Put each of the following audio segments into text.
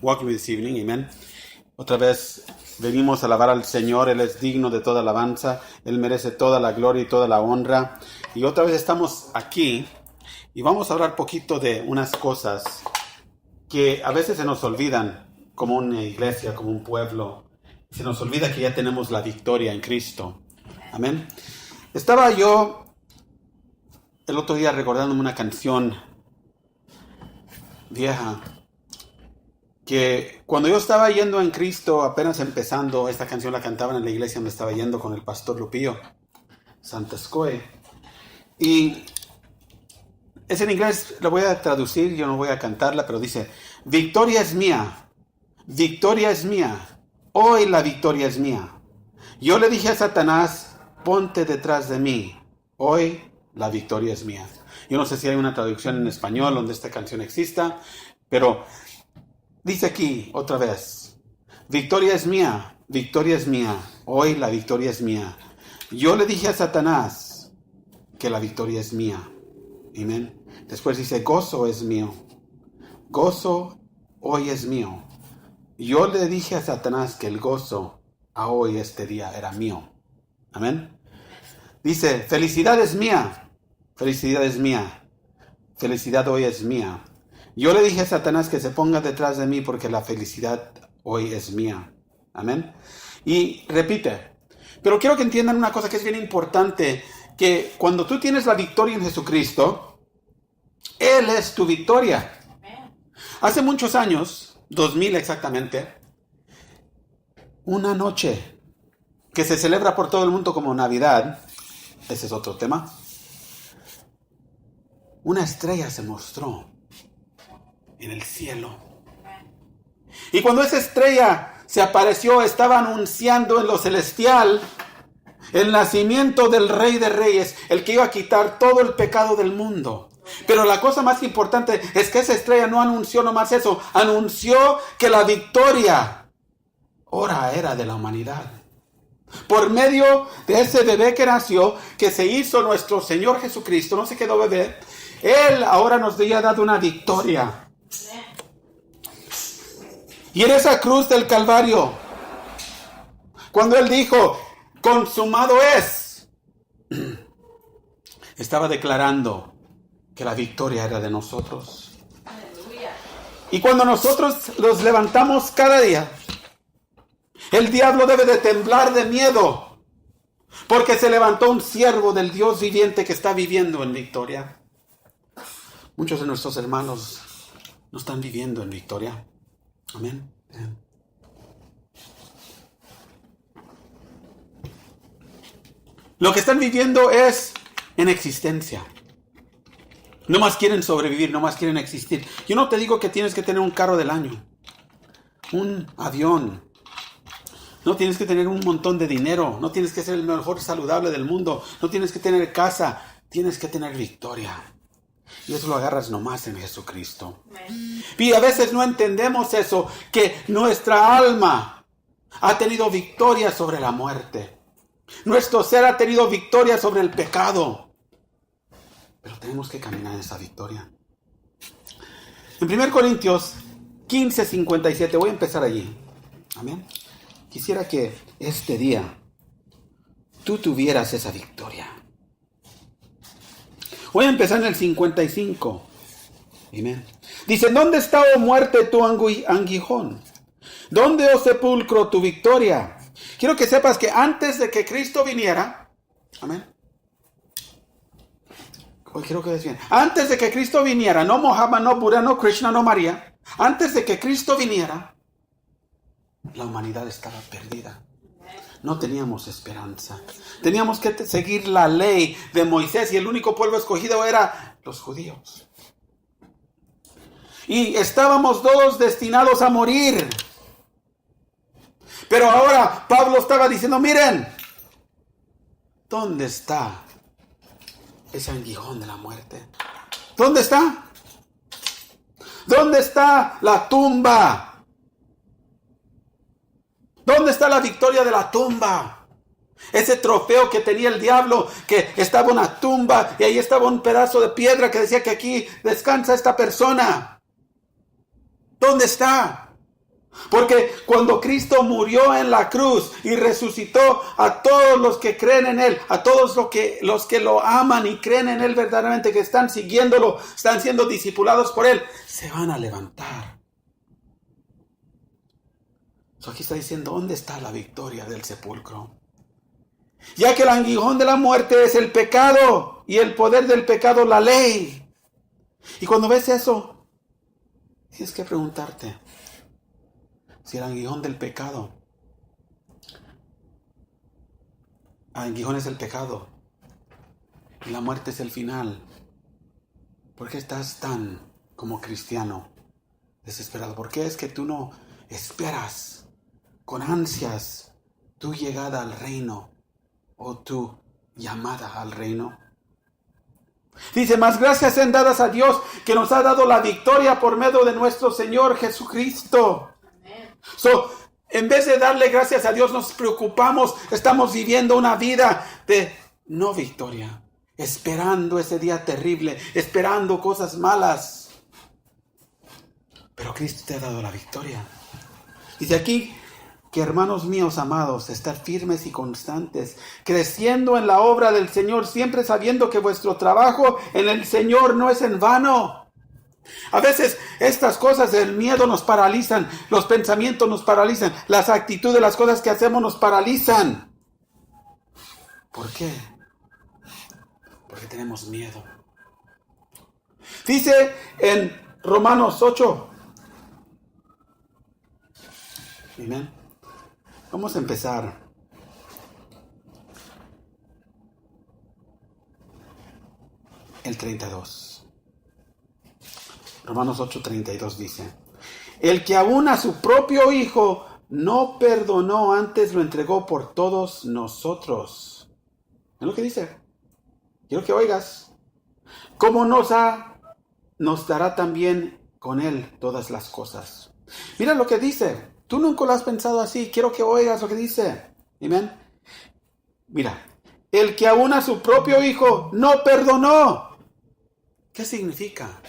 walking with this evening. Amen. Otra vez venimos a alabar al Señor. Él es digno de toda alabanza. Él merece toda la gloria y toda la honra. Y otra vez estamos aquí y vamos a hablar poquito de unas cosas que a veces se nos olvidan como una iglesia, como un pueblo. Se nos olvida que ya tenemos la victoria en Cristo. Amén. Estaba yo el otro día recordándome una canción vieja que cuando yo estaba yendo en Cristo, apenas empezando, esta canción la cantaban en la iglesia donde estaba yendo con el pastor Lupillo Santascoe. Y es en inglés, la voy a traducir, yo no voy a cantarla, pero dice: victoria es mía, hoy la victoria es mía. Yo le dije a Satanás, ponte detrás de mí, hoy la victoria es mía. Yo no sé si hay una traducción en español donde esta canción exista, pero dice aquí otra vez: victoria es mía, hoy la victoria es mía. Yo le dije a Satanás que la victoria es mía. Amén. Después dice: gozo es mío, gozo hoy es mío. Yo le dije a Satanás que el gozo a hoy, este día, era mío. Amén. Dice: felicidad es mía, felicidad hoy es mía. Yo le dije a Satanás que se ponga detrás de mí porque la felicidad hoy es mía. Amén. Y repite. Pero quiero que entiendan una cosa que es bien importante, que cuando tú tienes la victoria en Jesucristo, Él es tu victoria. Hace muchos años, 2000 exactamente, una noche que se celebra por todo el mundo como Navidad, ese es otro tema, una estrella se mostró en el cielo. Y cuando esa estrella se apareció, estaba anunciando en lo celestial el nacimiento del Rey de Reyes, el que iba a quitar todo el pecado del mundo. Pero la cosa más importante es que esa estrella no anunció nomás eso, anunció que la victoria ahora era de la humanidad. Por medio de ese bebé que nació, que se hizo nuestro Señor Jesucristo, no se quedó bebé, Él ahora nos había dado una victoria. Y en esa cruz del Calvario, cuando Él dijo, consumado es, estaba declarando que la victoria era de nosotros. Y cuando nosotros los levantamos cada día, el diablo debe de temblar de miedo, porque se levantó un siervo del Dios viviente que está viviendo en victoria. Muchos de nuestros hermanos no están viviendo en victoria. Amén. Lo que están viviendo es en existencia. No más quieren sobrevivir, no más quieren existir. Yo no te digo que tienes que tener un carro del año, un avión. No tienes que tener un montón de dinero. No tienes que ser el mejor saludable del mundo. No tienes que tener casa. Tienes que tener victoria. Y eso lo agarras nomás en Jesucristo. Y a veces no entendemos eso, que nuestra alma ha tenido victoria sobre la muerte. Nuestro ser ha tenido victoria sobre el pecado. Pero tenemos que caminar en esa victoria. En 1 Corintios 15:57, voy a empezar allí. Amén. Quisiera que este día tú tuvieras esa victoria. Voy a empezar en el 55. Amén. Dice: ¿dónde está, oh muerte, tu aguijón? ¿Dónde, oh sepulcro, tu victoria? Quiero que sepas que antes de que Cristo viniera, amén. Hoy quiero que veas bien. Antes de que Cristo viniera, no Mohammed, no Buda, no Krishna, no María. Antes de que Cristo viniera, la humanidad estaba perdida. No teníamos esperanza. Teníamos que seguir la ley de Moisés y el único pueblo escogido era los judíos. Y estábamos todos destinados a morir. Pero ahora Pablo estaba diciendo: miren, ¿dónde está ese aguijón de la muerte? ¿Dónde está? ¿Dónde está la tumba? ¿Dónde está la victoria de la tumba? Ese trofeo que tenía el diablo, que estaba una tumba y ahí estaba un pedazo de piedra que decía que aquí descansa esta persona. ¿Dónde está? Porque cuando Cristo murió en la cruz y resucitó, a todos los que creen en Él, a todos los que lo aman y creen en Él verdaderamente, que están siguiéndolo, están siendo discipulados por Él, se van a levantar. Aquí está diciendo, ¿dónde está la victoria del sepulcro? Ya que el aguijón de la muerte es el pecado y el poder del pecado la ley. Y cuando ves eso, tienes que preguntarte si el aguijón del pecado, aguijón es el pecado y la muerte es el final, ¿por qué estás tan como cristiano desesperado? ¿Por qué es que tú no esperas con ansias tu llegada al reino o tu llamada al reino? Dice, más gracias sean dadas a Dios que nos ha dado la victoria por medio de nuestro Señor Jesucristo. En vez de darle gracias a Dios, nos preocupamos, estamos viviendo una vida de no victoria, esperando ese día terrible, esperando cosas malas. Pero Cristo te ha dado la victoria. Dice aquí que, hermanos míos amados, estar firmes y constantes, creciendo en la obra del Señor, siempre sabiendo que vuestro trabajo en el Señor no es en vano. A veces estas cosas, el miedo nos paralizan, los pensamientos nos paralizan, las actitudes, las cosas que hacemos nos paralizan. ¿Por qué? Porque tenemos miedo. Dice en Romanos 8. Amén. Vamos a empezar. El 32. Romanos 8:32 dice, el que aún a su propio Hijo no perdonó, antes lo entregó por todos nosotros. ¿Es lo que dice? Quiero que oigas. ¿Cómo nos dará también con Él todas las cosas? Mira lo que dice. Tú nunca lo has pensado así. Quiero que oigas lo que dice. Amén. Mira, el que aún a su propio Hijo no perdonó. ¿Qué significa?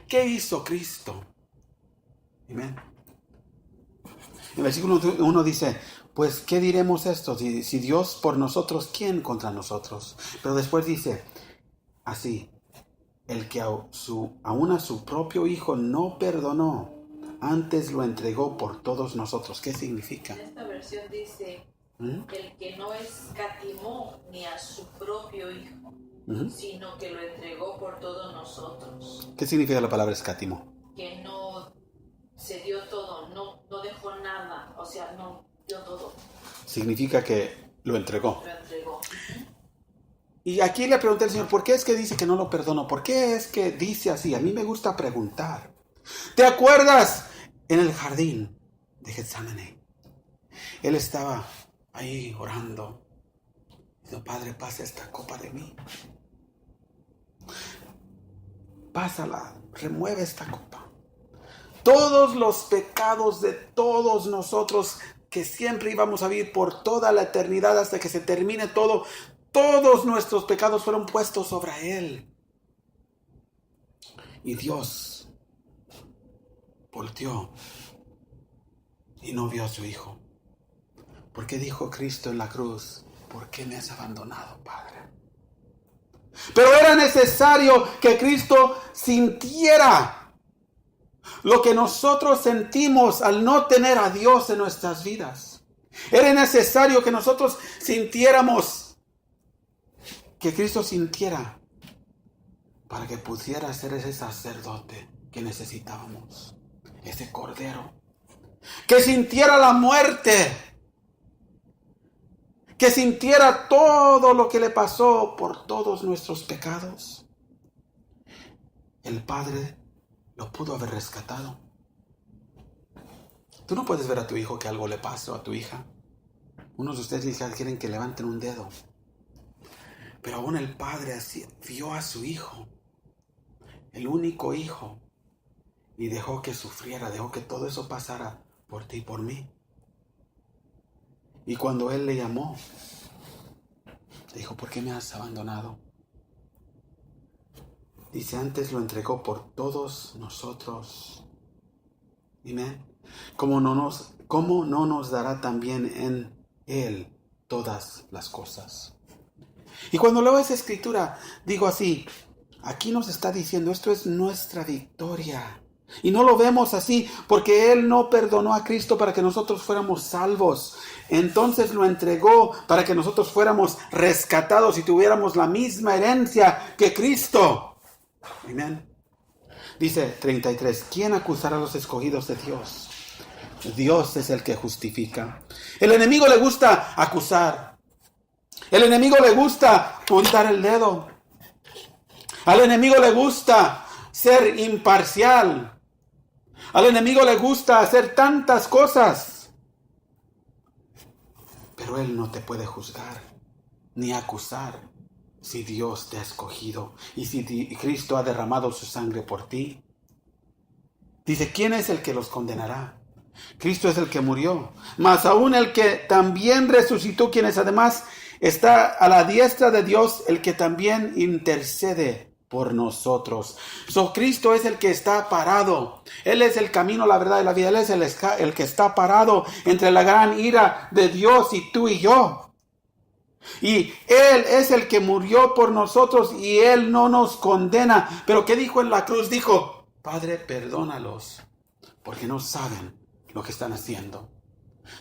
¿Qué hizo Cristo? Amén. En el versículo 1 dice, pues ¿qué diremos esto? Si Dios por nosotros, ¿quién contra nosotros? Pero después dice, así, el que aún a su propio Hijo no perdonó, antes lo entregó por todos nosotros. ¿Qué significa? En esta versión dice, el que no escatimó ni a su propio Hijo, sino que lo entregó por todos nosotros. ¿Qué significa la palabra escatimó? Que no se dio todo, no dejó nada, o sea, no dio todo. Significa que lo entregó. Lo entregó. Y aquí le pregunté al Señor, ¿por qué es que dice que no lo perdonó? ¿Por qué es que dice así? A mí me gusta preguntar. ¿Te acuerdas en el jardín de Getsemaní? Él estaba ahí orando. Dice, Padre, pasa esta copa de mí. Pásala, remueve esta copa. Todos los pecados de todos nosotros que siempre íbamos a vivir por toda la eternidad hasta que se termine todo, todos nuestros pecados fueron puestos sobre Él. Y Dios volteó y no vio a su Hijo. ¿Por qué dijo Cristo en la cruz? ¿Por qué me has abandonado, Padre? Pero era necesario que Cristo sintiera lo que nosotros sentimos al no tener a Dios en nuestras vidas. Era necesario que nosotros sintiéramos, que Cristo sintiera, para que pudiera ser ese sacerdote que necesitábamos, ese cordero, que sintiera la muerte, que sintiera todo lo que le pasó por todos nuestros pecados. El Padre lo pudo haber rescatado. Tú no puedes ver a tu hijo que algo le pasó a tu hija. Unos de ustedes quieren que levanten un dedo. Pero aún el Padre así vio a su Hijo, el único Hijo, y dejó que sufriera, dejó que todo eso pasara por ti y por mí. Y cuando Él le llamó, le dijo, ¿por qué me has abandonado? Dice, antes lo entregó por todos nosotros. Amén. ¿Cómo no nos dará también en Él todas las cosas? Y cuando leo esa escritura, digo así, aquí nos está diciendo, esto es nuestra victoria. Y no lo vemos así, porque Él no perdonó a Cristo para que nosotros fuéramos salvos. Entonces lo entregó para que nosotros fuéramos rescatados y tuviéramos la misma herencia que Cristo. Amén. Dice 33, ¿quién acusará a los escogidos de Dios? Dios es el que justifica. El enemigo le gusta acusar. El enemigo le gusta apuntar el dedo. Al enemigo le gusta ser imparcial. Al enemigo le gusta hacer tantas cosas. Pero él no te puede juzgar ni acusar si Dios te ha escogido y si Cristo ha derramado su sangre por ti. Dice, ¿quién es el que los condenará? Cristo es el que murió, mas aún el que también resucitó, quien es además está a la diestra de Dios, el que también intercede por nosotros. Cristo es el que está parado. Él es el camino, la verdad y la vida. Él es el que está parado entre la gran ira de Dios y tú y yo. Y Él es el que murió por nosotros y Él no nos condena. Pero ¿qué dijo en la cruz? Dijo, Padre, perdónalos, porque no saben lo que están haciendo.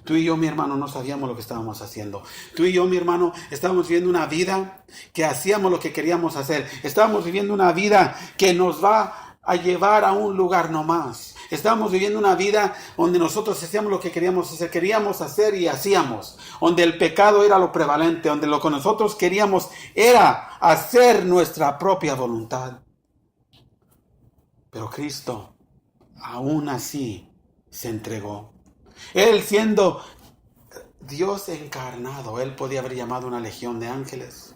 Tú y yo, mi hermano, no sabíamos lo que estábamos haciendo. Tú y yo, mi hermano, estábamos viviendo una vida que hacíamos lo que queríamos hacer. Estábamos viviendo una vida que nos va a llevar a un lugar no más. Estábamos viviendo una vida donde nosotros hacíamos lo que queríamos hacer y hacíamos. Donde el pecado era lo prevalente, donde lo que nosotros queríamos era hacer nuestra propia voluntad. Pero Cristo, aún así, se entregó. Él siendo Dios encarnado, Él podía haber llamado una legión de ángeles.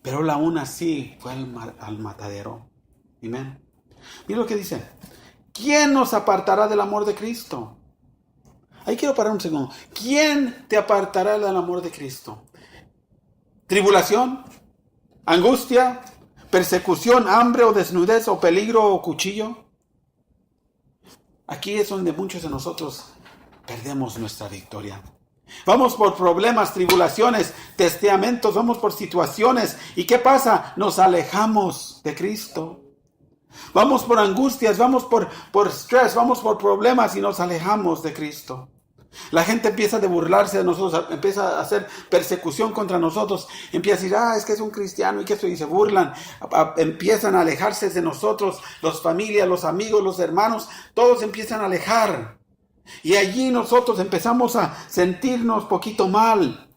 Pero Él aún así fue al matadero. Amén. Mira lo que dice. ¿Quién nos apartará del amor de Cristo? Ahí quiero parar un segundo. ¿Quién te apartará del amor de Cristo? ¿Tribulación? ¿Angustia? ¿Persecución? ¿Hambre o desnudez o peligro o cuchillo? Aquí es donde muchos de nosotros perdemos nuestra victoria. Vamos por problemas, tribulaciones, testeamentos, vamos por situaciones. ¿Y qué pasa? Nos alejamos de Cristo. Vamos por angustias, vamos por estrés, vamos por problemas y nos alejamos de Cristo. La gente empieza a burlarse de nosotros, empieza a hacer persecución contra nosotros, empieza a decir, es que es un cristiano y que eso, y se burlan, empiezan a alejarse de nosotros, las familias, los amigos, los hermanos, todos empiezan a alejar. Y allí nosotros empezamos a sentirnos poquito mal.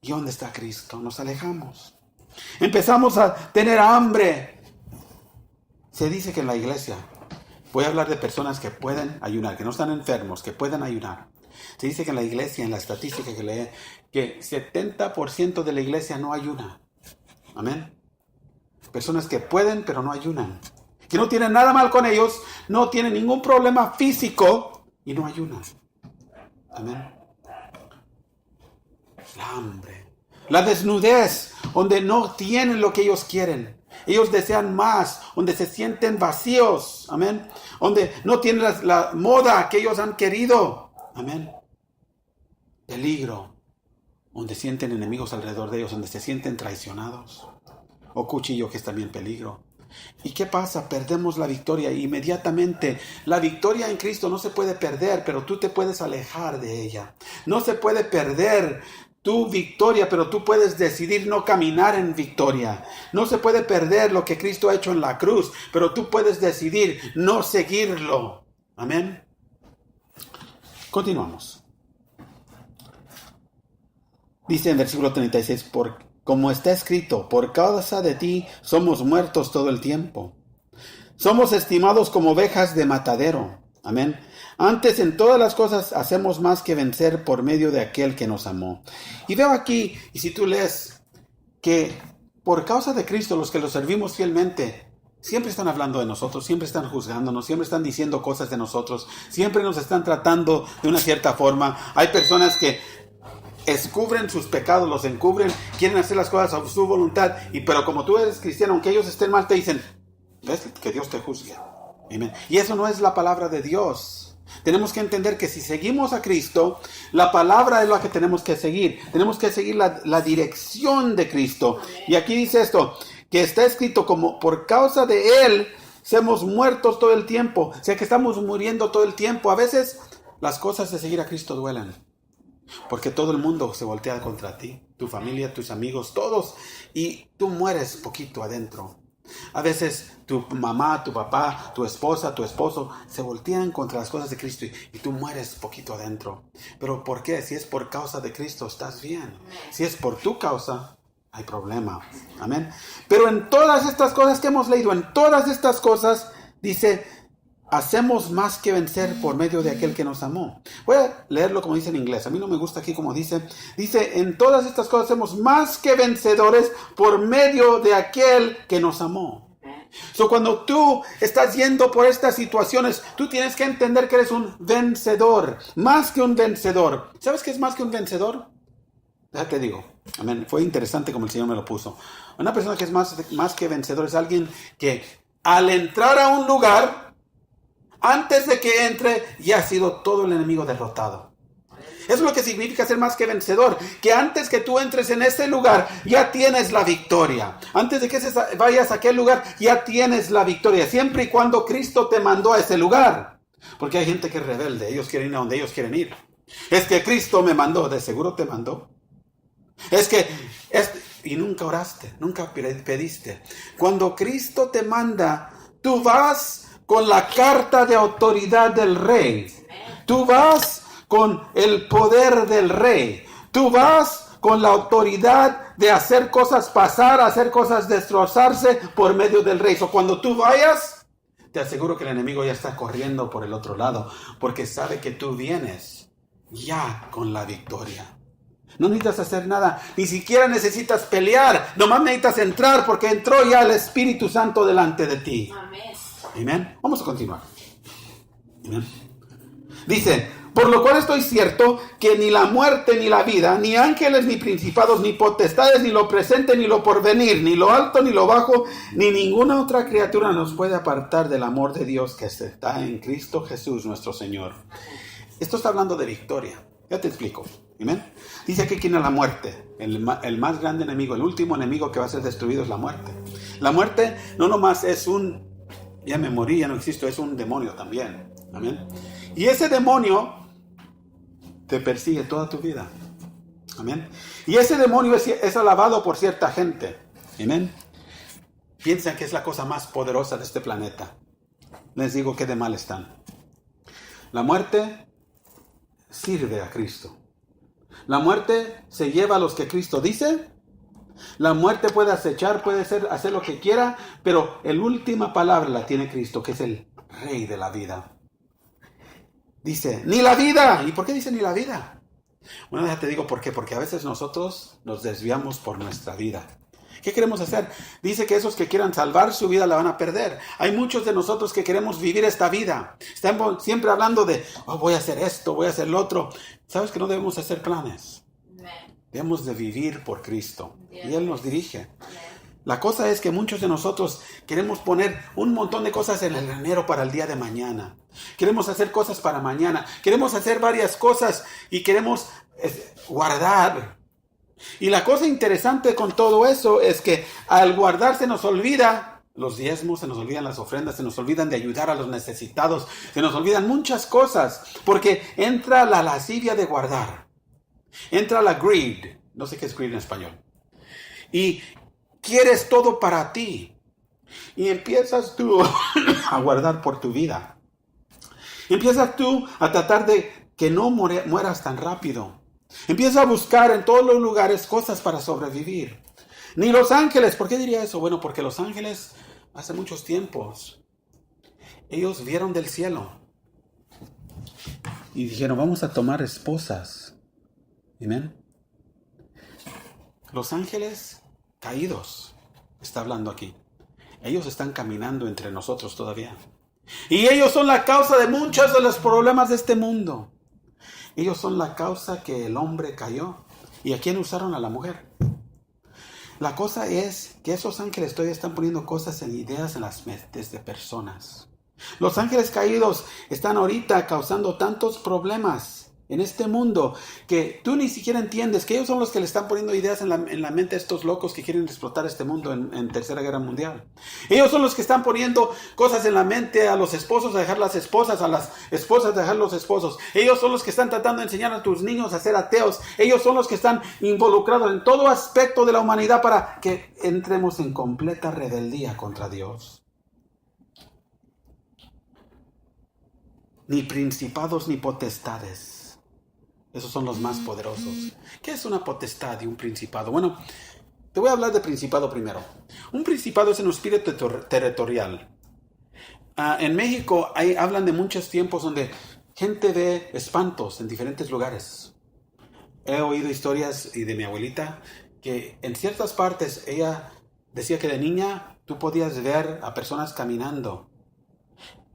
¿Y dónde está Cristo? Nos alejamos. Empezamos a tener hambre. Se dice que en la iglesia, voy a hablar de personas que pueden ayunar, que no están enfermos, que pueden ayunar. Se dice que en la iglesia, en la estadística que lee, que 70% de la iglesia no ayuna. Amén. Personas que pueden, pero no ayunan. Que no tienen nada mal con ellos, no tienen ningún problema físico y no ayunan. Amén. La hambre, la desnudez, donde no tienen lo que ellos quieren. Ellos desean más, donde se sienten vacíos. Amén. Donde no tienen la moda que ellos han querido. Amén. Peligro, donde sienten enemigos alrededor de ellos, donde se sienten traicionados. O cuchillo, que es también peligro. ¿Y qué pasa? Perdemos la victoria inmediatamente. La victoria en Cristo no se puede perder, pero tú te puedes alejar de ella. No se puede perder tu victoria, pero tú puedes decidir no caminar en victoria. No se puede perder lo que Cristo ha hecho en la cruz, pero tú puedes decidir no seguirlo. Amén. Continuamos. Dice en versículo 36, como está escrito, por causa de ti somos muertos todo el tiempo. Somos estimados como ovejas de matadero. Amén. Antes en todas las cosas hacemos más que vencer por medio de aquel que nos amó. Y veo aquí, y si tú lees, que por causa de Cristo los que lo servimos fielmente, siempre están hablando de nosotros, siempre están juzgándonos, siempre están diciendo cosas de nosotros, siempre nos están tratando de una cierta forma. Hay personas que encubren sus pecados, los encubren, quieren hacer las cosas a su voluntad, pero como tú eres cristiano, aunque ellos estén mal, te dicen, ves, que Dios te juzgue. Amén. Y eso no es la palabra de Dios. Tenemos que entender que si seguimos a Cristo, la palabra es la que tenemos que seguir. Tenemos que seguir la dirección de Cristo. Y aquí dice esto, que está escrito como por causa de Él, somos muertos todo el tiempo. O sea que estamos muriendo todo el tiempo. A veces las cosas de seguir a Cristo duelen. Porque todo el mundo se voltea contra ti. Tu familia, tus amigos, todos. Y tú mueres poquito adentro. A veces tu mamá, tu papá, tu esposa, tu esposo se voltean contra las cosas de Cristo y tú mueres poquito adentro. ¿Pero por qué? Si es por causa de Cristo, estás bien. Si es por tu causa, hay problema. Amén. Pero en todas estas cosas que hemos leído, en todas estas cosas, dice, hacemos más que vencer por medio de aquel que nos amó. Voy a leerlo como dice en inglés. A mí no me gusta aquí como dice. Dice, en todas estas cosas hacemos más que vencedores por medio de aquel que nos amó. So, cuando tú estás yendo por estas situaciones, tú tienes que entender que eres un vencedor. Más que un vencedor. ¿Sabes qué es más que un vencedor? Déjate digo. Amén. Fue interesante como el Señor me lo puso. Una persona que es más que vencedor es alguien que al entrar a un lugar, antes de que entre, ya ha sido todo el enemigo derrotado. Eso es lo que significa ser más que vencedor. Que antes que tú entres en ese lugar, ya tienes la victoria. Antes de que vayas a aquel lugar, ya tienes la victoria. Siempre y cuando Cristo te mandó a ese lugar. Porque hay gente que es rebelde. Ellos quieren ir a donde ellos quieren ir. Es que Cristo me mandó. ¿De seguro te mandó? Y nunca oraste. Nunca pediste. Cuando Cristo te manda, tú vas con la carta de autoridad del rey. Tú vas con el poder del rey. Tú vas con la autoridad de hacer cosas pasar, hacer cosas destrozarse por medio del rey. So, cuando tú vayas, te aseguro que el enemigo ya está corriendo por el otro lado, porque sabe que tú vienes ya con la victoria. No necesitas hacer nada, ni siquiera necesitas pelear, nomás necesitas entrar porque entró ya el Espíritu Santo delante de ti. Amén. Amén. Vamos a continuar. Amén. Dice, por lo cual estoy cierto que ni la muerte ni la vida, ni ángeles ni principados, ni potestades, ni lo presente ni lo porvenir, ni lo alto ni lo bajo, ni ninguna otra criatura nos puede apartar del amor de Dios que está en Cristo Jesús nuestro Señor. Esto está hablando de victoria. Ya te explico. Amén. Dice que quien es la muerte, el más grande enemigo, el último enemigo que va a ser destruido es la muerte. La muerte no nomás es ya me morí, ya no existo, es un demonio también. Amén. Y ese demonio te persigue toda tu vida. Amén. Y ese demonio es alabado por cierta gente. Amén. Piensan que es la cosa más poderosa de este planeta. Les digo que de mal están. La muerte sirve a Cristo. La muerte se lleva a los que Cristo dice. La muerte puede acechar, puede hacer lo que quiera, pero la última palabra la tiene Cristo, que es el Rey de la vida. Dice, ni la vida. ¿Y por qué dice ni la vida? Bueno, déjate digo por qué. Porque a veces nosotros nos desviamos por nuestra vida. ¿Qué queremos hacer? Dice que esos que quieran salvar su vida la van a perder. Hay muchos de nosotros que queremos vivir esta vida. Estamos siempre hablando de, voy a hacer esto, voy a hacer lo otro. ¿Sabes que no debemos hacer planes? Debemos de vivir por Cristo. Y Él nos dirige. La cosa es que muchos de nosotros queremos poner un montón de cosas en el granero para el día de mañana. Queremos hacer cosas para mañana. Queremos hacer varias cosas y queremos guardar. Y la cosa interesante con todo eso es que al guardar se nos olvida los diezmos, se nos olvidan las ofrendas, se nos olvidan de ayudar a los necesitados, se nos olvidan muchas cosas, porque entra la lascivia de guardar. Entra la greed, no sé qué es greed en español. Y quieres todo para ti. Y empiezas tú a guardar por tu vida. Empiezas tú a tratar de que no mueras tan rápido. Empieza a buscar en todos los lugares cosas para sobrevivir. Ni los ángeles, ¿por qué diría eso? Bueno, porque los ángeles hace muchos tiempos, ellos vieron del cielo y dijeron, vamos a tomar esposas. Amén. Los ángeles caídos, está hablando aquí. Ellos están caminando entre nosotros todavía. Y ellos son la causa de muchos de los problemas de este mundo. Ellos son la causa que el hombre cayó. ¿Y a quién usaron? A la mujer. La cosa es que esos ángeles todavía están poniendo cosas en ideas en las mentes de personas. Los ángeles caídos están ahorita causando tantos problemas en este mundo que tú ni siquiera entiendes que ellos son los que le están poniendo ideas en la mente a estos locos que quieren explotar este mundo en Tercera Guerra Mundial. Ellos son los que están poniendo cosas en la mente a los esposos a dejar las esposas, a las esposas a dejar los esposos. Ellos son los que están tratando de enseñar a tus niños a ser ateos. Ellos son los que están involucrados en todo aspecto de la humanidad para que entremos en completa rebeldía contra Dios. Ni principados ni potestades. Esos son los más poderosos. ¿Qué es una potestad y un principado? Bueno, te voy a hablar de principado primero. Un principado es un espíritu territorial. En México hablan de muchos tiempos donde gente ve espantos en diferentes lugares. He oído historias y de mi abuelita que en ciertas partes ella decía que de niña tú podías ver a personas caminando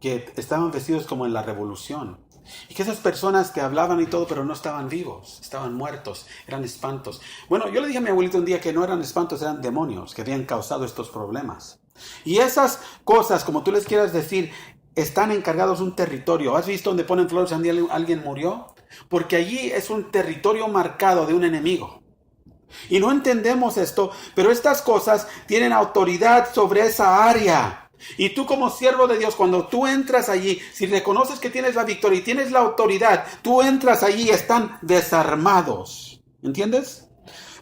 que estaban vestidos como en la Revolución. Y que esas personas que hablaban y todo, pero no estaban vivos, estaban muertos, eran espantos. Bueno, yo le dije a mi abuelito un día que no eran espantos, eran demonios que habían causado estos problemas. Y esas cosas, como tú les quieras decir, están encargados de un territorio. ¿Has visto donde ponen flores donde alguien murió? Porque allí es un territorio marcado de un enemigo. Y no entendemos esto, pero estas cosas tienen autoridad sobre esa área. Y tú como siervo de Dios, cuando tú entras allí, si reconoces que tienes la victoria y tienes la autoridad, tú entras allí y están desarmados. ¿Entiendes?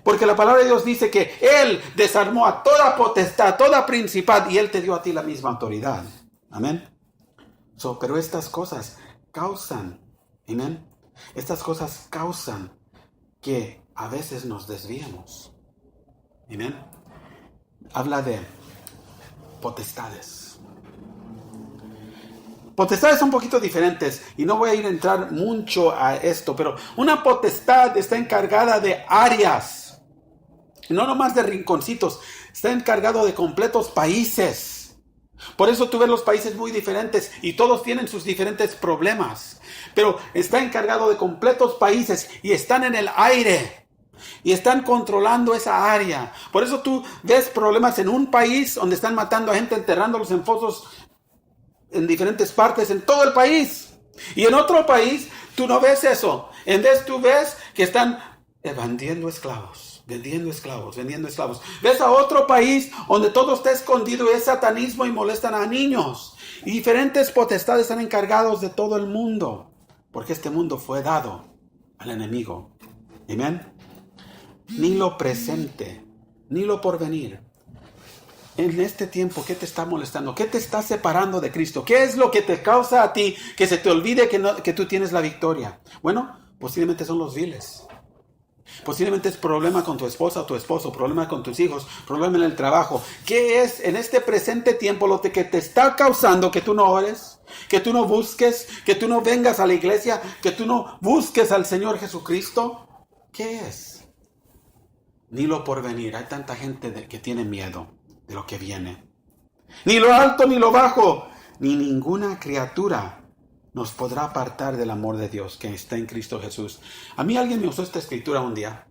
Porque la palabra de Dios dice que Él desarmó a toda potestad, toda principad, y Él te dio a ti la misma autoridad. Amén. Pero estas cosas causan, amén. Estas cosas causan que a veces nos desviemos. Amén. Habla de potestades. Potestades son un poquito diferentes y no voy a ir a entrar mucho a esto, pero una potestad está encargada de áreas, no nomás de rinconcitos, está encargado de completos países. Por eso tú ves los países muy diferentes y todos tienen sus diferentes problemas, pero está encargado de completos países y están en el aire. Y están controlando esa área. Por eso tú ves problemas en un país donde están matando a gente, enterrándolos en fosos en diferentes partes, en todo el país. Y en otro país tú no ves eso. En vez tú ves que están vendiendo esclavos. Vendiendo esclavos. Ves a otro país donde todo está escondido y es satanismo y molestan a niños. Y diferentes potestades están encargados de todo el mundo. Porque este mundo fue dado al enemigo. Amén. Ni lo presente, ni lo porvenir. En este tiempo, ¿qué te está molestando? ¿Qué te está separando de Cristo? ¿Qué es lo que te causa a ti que se te olvide que tú tienes la victoria? Bueno, posiblemente son los viles. Posiblemente es problema con tu esposa o tu esposo, problema con tus hijos, problema en el trabajo. ¿Qué es en este presente tiempo lo que te está causando que tú no ores? Que tú no busques, que tú no vengas a la iglesia, que tú no busques al Señor Jesucristo. ¿Qué es? Ni lo porvenir. Hay tanta gente que tiene miedo de lo que viene. Ni lo alto ni lo bajo, ni ninguna criatura nos podrá apartar del amor de Dios que está en Cristo Jesús. A mí alguien me usó esta escritura un día,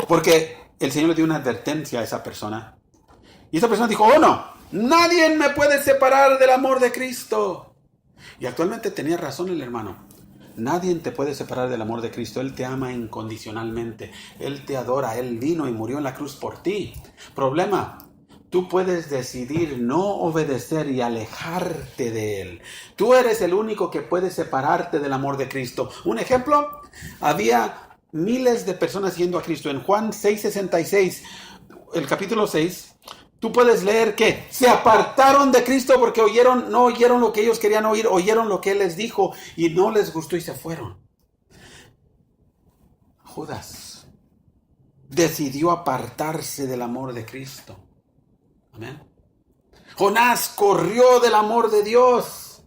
porque el Señor le dio una advertencia a esa persona. Y esa persona dijo, no, nadie me puede separar del amor de Cristo. Y actualmente tenía razón el hermano. Nadie te puede separar del amor de Cristo. Él te ama incondicionalmente. Él te adora. Él vino y murió en la cruz por ti. Problema, tú puedes decidir no obedecer y alejarte de Él. Tú eres el único que puede separarte del amor de Cristo. Un ejemplo, había miles de personas yendo a Cristo. En Juan 6:66, el capítulo 6, tú puedes leer que se apartaron de Cristo porque no oyeron lo que ellos querían oír, oyeron lo que Él les dijo y no les gustó y se fueron. Judas decidió apartarse del amor de Cristo. Amén. Jonás corrió del amor de Dios.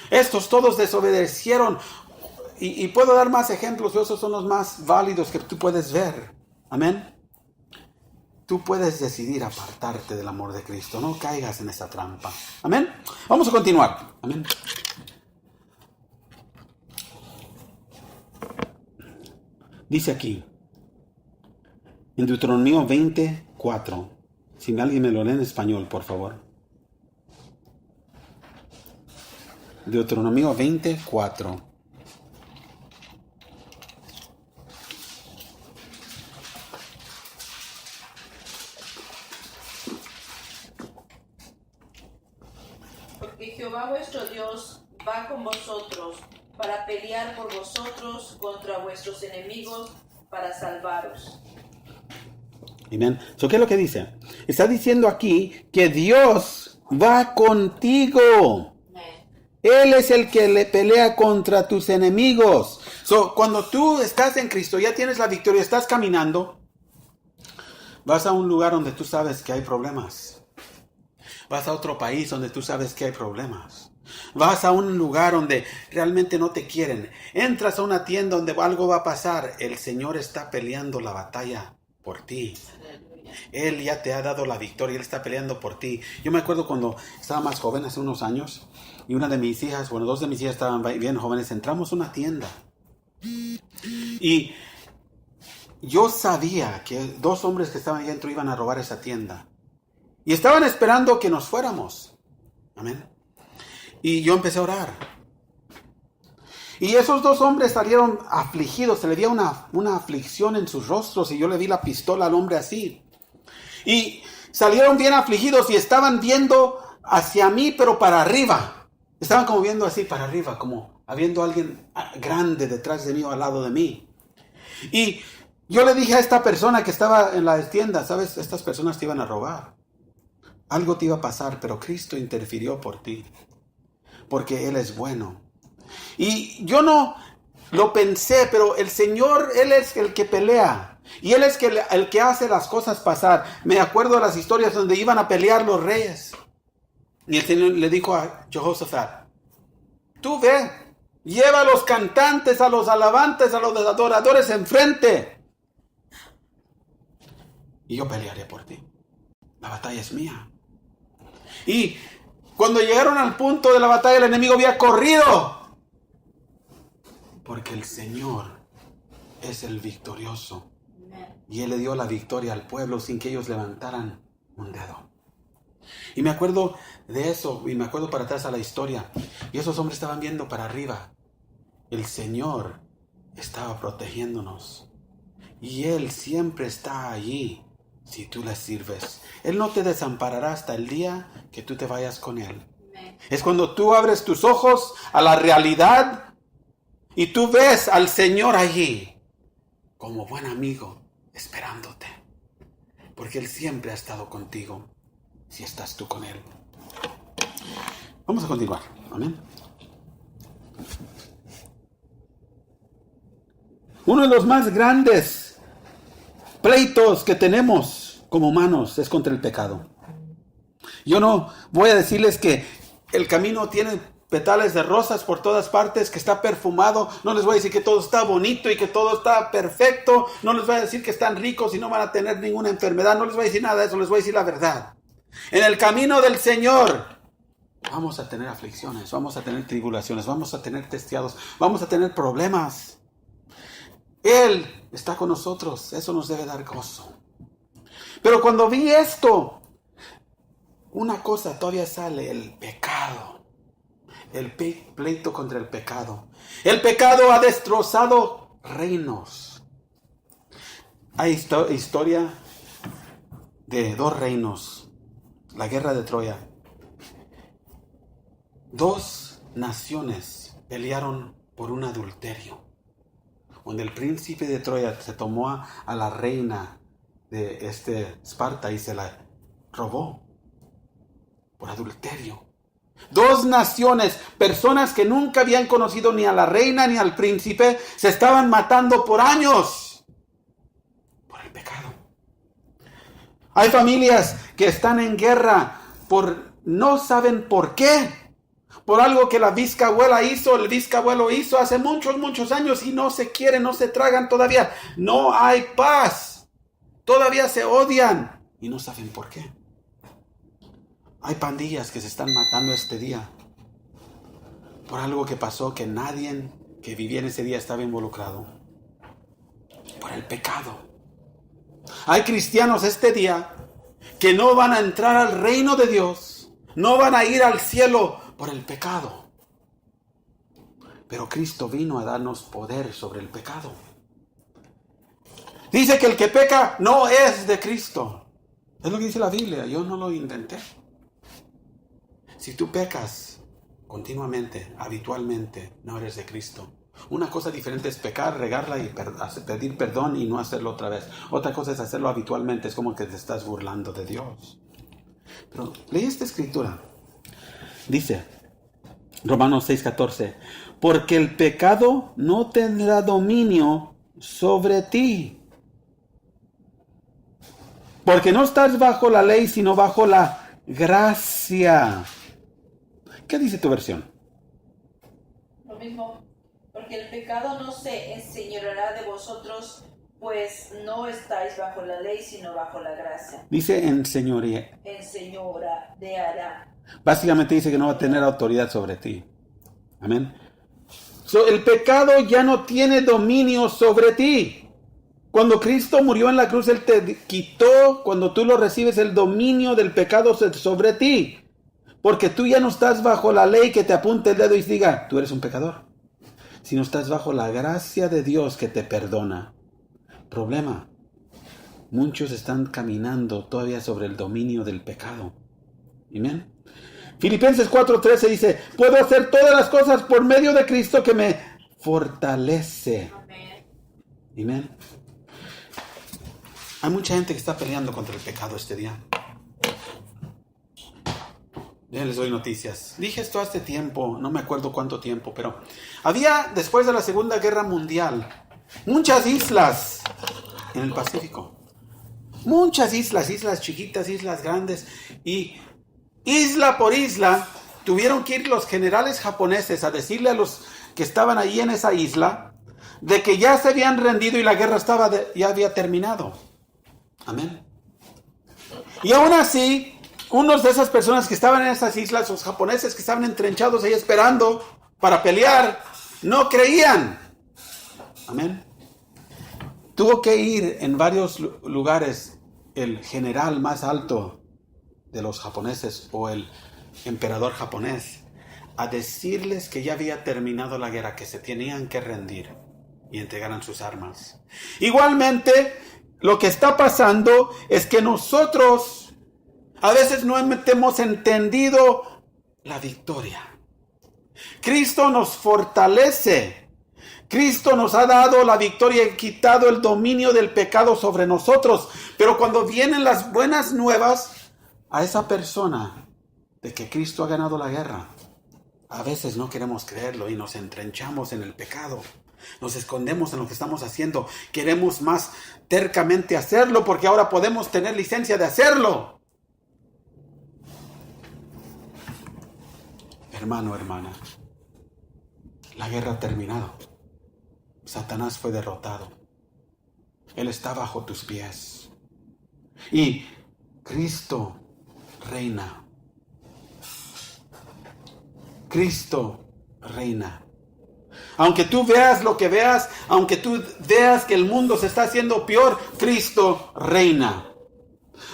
Estos todos desobedecieron. Y puedo dar más ejemplos, pero esos son los más válidos que tú puedes ver. Amén. Tú puedes decidir apartarte del amor de Cristo. No caigas en esa trampa. Amén. Vamos a continuar. Amén. Dice aquí, en Deuteronomio 24. Si alguien me lo lee en español, por favor. Deuteronomio 24. Porque Jehová vuestro Dios va con vosotros para pelear por vosotros contra vuestros enemigos, para salvaros. Amén. ¿Qué es lo que dice? Está diciendo aquí que Dios va contigo. Él es el que le pelea contra tus enemigos. Cuando tú estás en Cristo, ya tienes la victoria, estás caminando, vas a un lugar donde tú sabes que hay problemas. Vas a otro país donde tú sabes que hay problemas. Vas a un lugar donde realmente no te quieren. Entras a una tienda donde algo va a pasar. El Señor está peleando la batalla por ti. Él ya te ha dado la victoria. Él está peleando por ti. Yo me acuerdo cuando estaba más joven, hace unos años, y una de mis hijas, bueno, dos de mis hijas estaban bien jóvenes. Entramos a una tienda. Y yo sabía que dos hombres que estaban ahí dentro iban a robar esa tienda. Y estaban esperando que nos fuéramos. Amén. Y yo empecé a orar. Y esos dos hombres salieron afligidos. Se le veía una aflicción en sus rostros. Y yo le vi la pistola al hombre así. Y salieron bien afligidos y estaban viendo hacia mí, pero para arriba. Estaban como viendo así para arriba, como habiendo alguien grande detrás de mí o al lado de mí. Y yo le dije a esta persona que estaba en la tienda, ¿sabes? Estas personas te iban a robar. Algo te iba a pasar, pero Cristo interfirió por ti. Porque Él es bueno. Y yo no lo pensé, pero el Señor, Él es el que pelea. Y Él es el que hace las cosas pasar. Me acuerdo de las historias donde iban a pelear los reyes. Y el Señor le dijo a Jehoshaphat, tú ve, lleva a los cantantes, a los alabantes, a los adoradores enfrente. Y yo pelearé por ti. La batalla es mía. Y cuando llegaron al punto de la batalla, el enemigo había corrido. Porque el Señor es el victorioso. Y Él le dio la victoria al pueblo sin que ellos levantaran un dedo. Y me acuerdo de eso, y me acuerdo para atrás a la historia. Y esos hombres estaban viendo para arriba. El Señor estaba protegiéndonos. Y Él siempre está allí si tú le sirves. Él no te desamparará hasta el día que tú te vayas con Él. Es cuando tú abres tus ojos a la realidad y tú ves al Señor allí como buen amigo esperándote. Porque Él siempre ha estado contigo si estás tú con Él. Vamos a continuar. Amén. Uno de los más grandes pleitos que tenemos como humanos es contra el pecado. Yo no voy a decirles que el camino tiene petales de rosas por todas partes, que está perfumado. No les voy a decir que todo está bonito y que todo está perfecto. No les voy a decir que están ricos y no van a tener ninguna enfermedad. No les voy a decir nada de eso, les voy a decir la verdad. En el camino del Señor vamos a tener aflicciones, vamos a tener tribulaciones, vamos a tener testeados, vamos a tener problemas. Él está con nosotros, eso nos debe dar gozo. Pero cuando vi esto, una cosa todavía sale, el pecado. El pleito contra el pecado. El pecado ha destrozado reinos. Hay historia de dos reinos. La guerra de Troya. Dos naciones pelearon por un adulterio. Donde el príncipe de Troya se tomó a la reina de Esparta y se la robó por adulterio. Dos naciones, personas que nunca habían conocido ni a la reina ni al príncipe, se estaban matando por años por el pecado. Hay familias que están en guerra por no saben por qué. Por algo que la bisabuela hizo, el bisabuelo hizo hace muchos años y no se quieren, no se tragan todavía. No hay paz. Todavía se odian y no saben por qué. Hay pandillas que se están matando este día por algo que pasó que nadie que vivía en ese día estaba involucrado. Por el pecado. Hay cristianos este día que no van a entrar al reino de Dios. No van a ir al cielo por el pecado. Pero Cristo vino a darnos poder sobre el pecado. Dice que el que peca no es de Cristo. Es lo que dice la Biblia, yo no lo inventé. Si tú pecas continuamente, habitualmente, no eres de Cristo. Una cosa diferente es pecar, regarla y pedir perdón y no hacerlo otra vez. Otra cosa es hacerlo habitualmente, es como que te estás burlando de Dios. Pero lee esta escritura. Dice, Romanos 6:14, porque el pecado no tendrá dominio sobre ti. Porque no estás bajo la ley, sino bajo la gracia. ¿Qué dice tu versión? Lo mismo, porque el pecado no se enseñoreará de vosotros, pues no estáis bajo la ley, sino bajo la gracia. Dice enseñoreará. Básicamente dice que no va a tener autoridad sobre ti. Amén. El pecado ya no tiene dominio sobre ti. Cuando Cristo murió en la cruz, Él te quitó, cuando tú lo recibes, el dominio del pecado sobre ti. Porque tú ya no estás bajo la ley que te apunte el dedo y diga, tú eres un pecador. Sino estás bajo la gracia de Dios que te perdona. Problema. Muchos están caminando todavía sobre el dominio del pecado. Amén. Filipenses 4:13 dice, puedo hacer todas las cosas por medio de Cristo que me fortalece. Amén. Hay mucha gente que está peleando contra el pecado este día. Ya les doy noticias. Dije esto hace tiempo, no me acuerdo cuánto tiempo, pero había, después de la Segunda Guerra Mundial, muchas islas en el Pacífico. Muchas islas chiquitas, islas grandes, y isla por isla tuvieron que ir los generales japoneses a decirle a los que estaban allí en esa isla de que ya se habían rendido y la guerra ya había terminado. Amén. Y aún así, unos de esas personas que estaban en esas islas, los japoneses que estaban entrenchados ahí esperando para pelear, no creían. Amén. Tuvo que ir en varios lugares el general más alto de los japoneses o el emperador japonés a decirles que ya había terminado la guerra, que se tenían que rendir y entregaran sus armas. Igualmente, lo que está pasando es que nosotros a veces no hemos entendido la victoria. Cristo nos fortalece. Cristo nos ha dado la victoria y quitado el dominio del pecado sobre nosotros. Pero cuando vienen las buenas nuevas a esa persona de que Cristo ha ganado la guerra, a veces no queremos creerlo y nos entrenchamos en el pecado. Nos escondemos en lo que estamos haciendo. Queremos más tercamente hacerlo porque ahora podemos tener licencia de hacerlo. Hermano, hermana, la guerra ha terminado. Satanás fue derrotado. Él está bajo tus pies. Y Cristo reina. Cristo reina. Aunque tú veas lo que veas, aunque tú veas que el mundo se está haciendo peor, Cristo reina.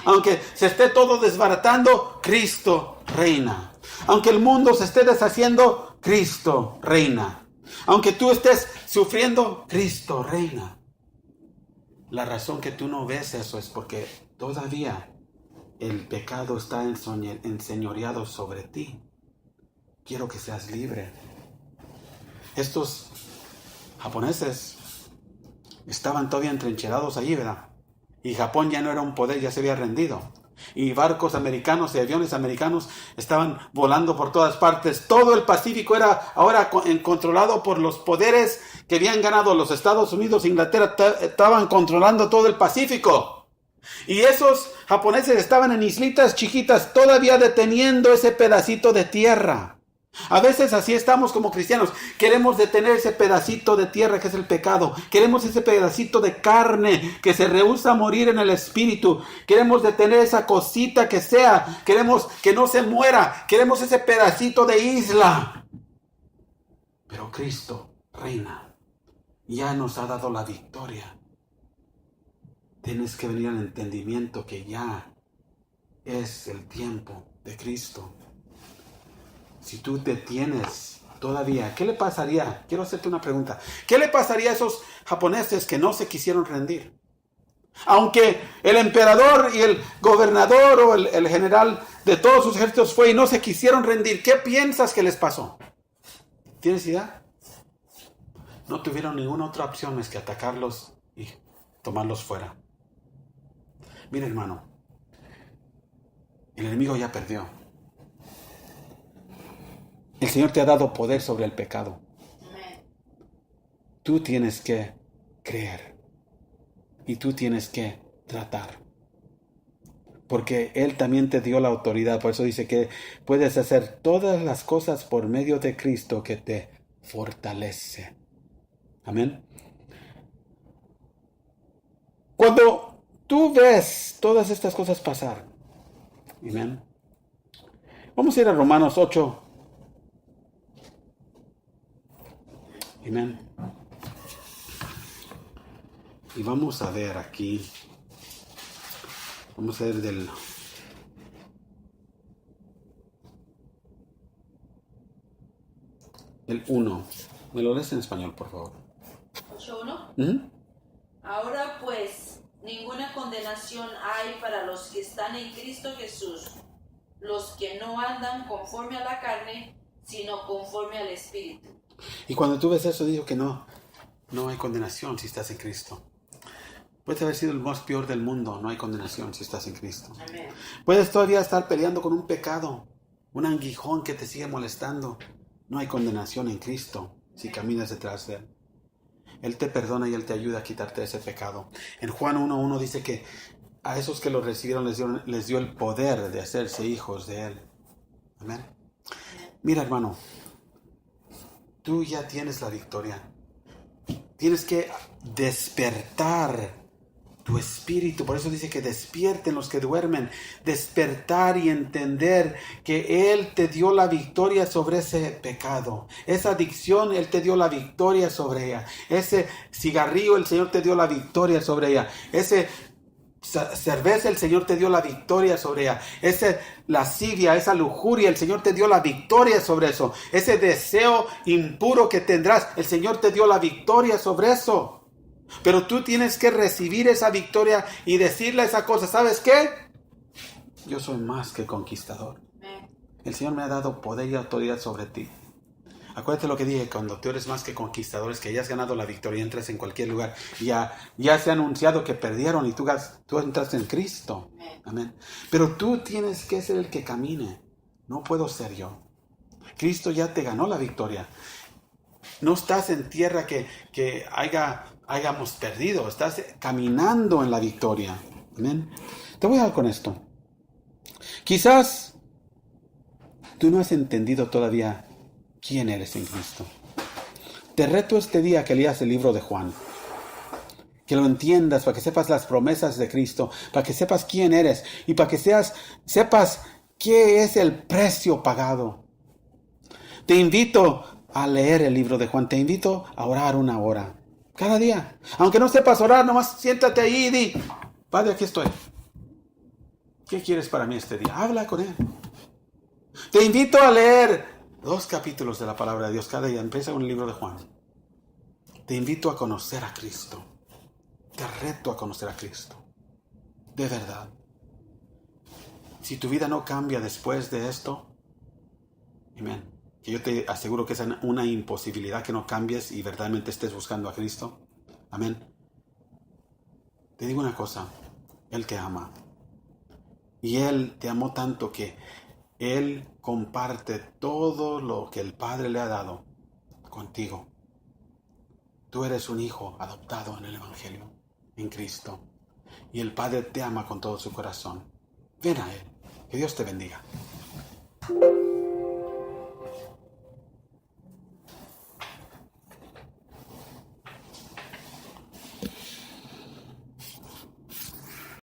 Aunque se esté todo desbaratando, Cristo reina. Aunque el mundo se esté deshaciendo, Cristo reina. Aunque tú estés sufriendo, Cristo reina. La razón que tú no ves eso es porque todavía el pecado está enseñoreado sobre ti. Quiero que seas libre. Estos japoneses estaban todavía entrincherados allí, ¿verdad? Y Japón ya no era un poder, ya se había rendido. Y barcos americanos y aviones americanos estaban volando por todas partes. Todo el Pacífico era ahora controlado por los poderes que habían ganado. Los Estados Unidos, Inglaterra, estaban controlando todo el Pacífico. Y esos japoneses estaban en islitas chiquitas, todavía deteniendo ese pedacito de tierra. A veces así estamos como cristianos. Queremos detener ese pedacito de tierra que es el pecado. Queremos ese pedacito de carne que se rehúsa a morir en el espíritu. Queremos detener esa cosita que sea. Queremos que no se muera. Queremos ese pedacito de isla. Pero Cristo reina. Ya nos ha dado la victoria. Tienes que venir al entendimiento que ya es el tiempo de Cristo. Si tú detienes todavía, ¿qué le pasaría? Quiero hacerte una pregunta. ¿Qué le pasaría a esos japoneses que no se quisieron rendir? Aunque el emperador y el gobernador o el general de todos sus ejércitos fue y no se quisieron rendir, ¿qué piensas que les pasó? ¿Tienes idea? No tuvieron ninguna otra opción más que atacarlos y tomarlos fuera. Mira, hermano, el enemigo ya perdió. El Señor te ha dado poder sobre el pecado. Tú tienes que creer. Y tú tienes que tratar. Porque Él también te dio la autoridad. Por eso dice que puedes hacer todas las cosas por medio de Cristo que te fortalece. Amén. Cuando tú ves todas estas cosas pasar. Amén. Vamos a ir a Romanos 8. Amén. Y vamos a ver aquí. Vamos a ver del 1. ¿Me lo lees en español, por favor? 8:1. Ahora pues, ninguna condenación hay para los que están en Cristo Jesús, los que no andan conforme a la carne, sino conforme al Espíritu. Y cuando tú ves eso, digo que no hay condenación si estás en Cristo. Puedes haber sido el más peor del mundo, no hay condenación si estás en Cristo. Amén. Puedes todavía estar peleando con un pecado, un aguijón que te sigue molestando. No hay condenación en Cristo si caminas detrás de Él. Él te perdona y Él te ayuda a quitarte ese pecado. En Juan 1:1 dice que a esos que lo recibieron les dio el poder de hacerse hijos de Él. Amén. Mira, hermano, tú ya tienes la victoria. Tienes que despertar tu espíritu. Por eso dice que despierten los que duermen. Despertar y entender que Él te dio la victoria sobre ese pecado. Esa adicción, Él te dio la victoria sobre ella. Ese cigarrillo, el Señor te dio la victoria sobre ella. Ese cerveza, el Señor te dio la victoria sobre ella. Esa lascivia, esa lujuria, el Señor te dio la victoria sobre eso. Ese deseo impuro que tendrás, el Señor te dio la victoria sobre eso. Pero tú tienes que recibir esa victoria y decirle esa cosa. ¿Sabes qué? Yo soy más que conquistador. El Señor me ha dado poder y autoridad sobre ti. Acuérdate lo que dije, cuando tú eres más que conquistador, es que ya has ganado la victoria, entras en cualquier lugar. Ya se ha anunciado que perdieron y tú entras en Cristo. Amén. Pero tú tienes que ser el que camine. No puedo ser yo. Cristo ya te ganó la victoria. No estás en tierra que hayamos perdido. Estás caminando en la victoria. Amén. Te voy a dar con esto. Quizás tú no has entendido todavía quién eres en Cristo. Te reto este día que leas el libro de Juan. Que lo entiendas, para que sepas las promesas de Cristo, para que sepas quién eres y para que sepas qué es el precio pagado. Te invito a leer el libro de Juan. Te invito a orar una hora. Cada día. Aunque no sepas orar, nomás siéntate ahí y di: Padre, aquí estoy. ¿Qué quieres para mí este día? Habla con Él. Te invito a leer 2 capítulos de la palabra de Dios cada día. Empieza con el libro de Juan. Te invito a conocer a Cristo. Te reto a conocer a Cristo. De verdad. Si tu vida no cambia después de esto, amén, que yo te aseguro que es una imposibilidad que no cambies y verdaderamente estés buscando a Cristo. Amén. Te digo una cosa. Él te ama. Y Él te amó tanto que Él comparte todo lo que el Padre le ha dado contigo. Tú eres un hijo adoptado en el Evangelio, en Cristo. Y el Padre te ama con todo su corazón. Ven a Él. Que Dios te bendiga.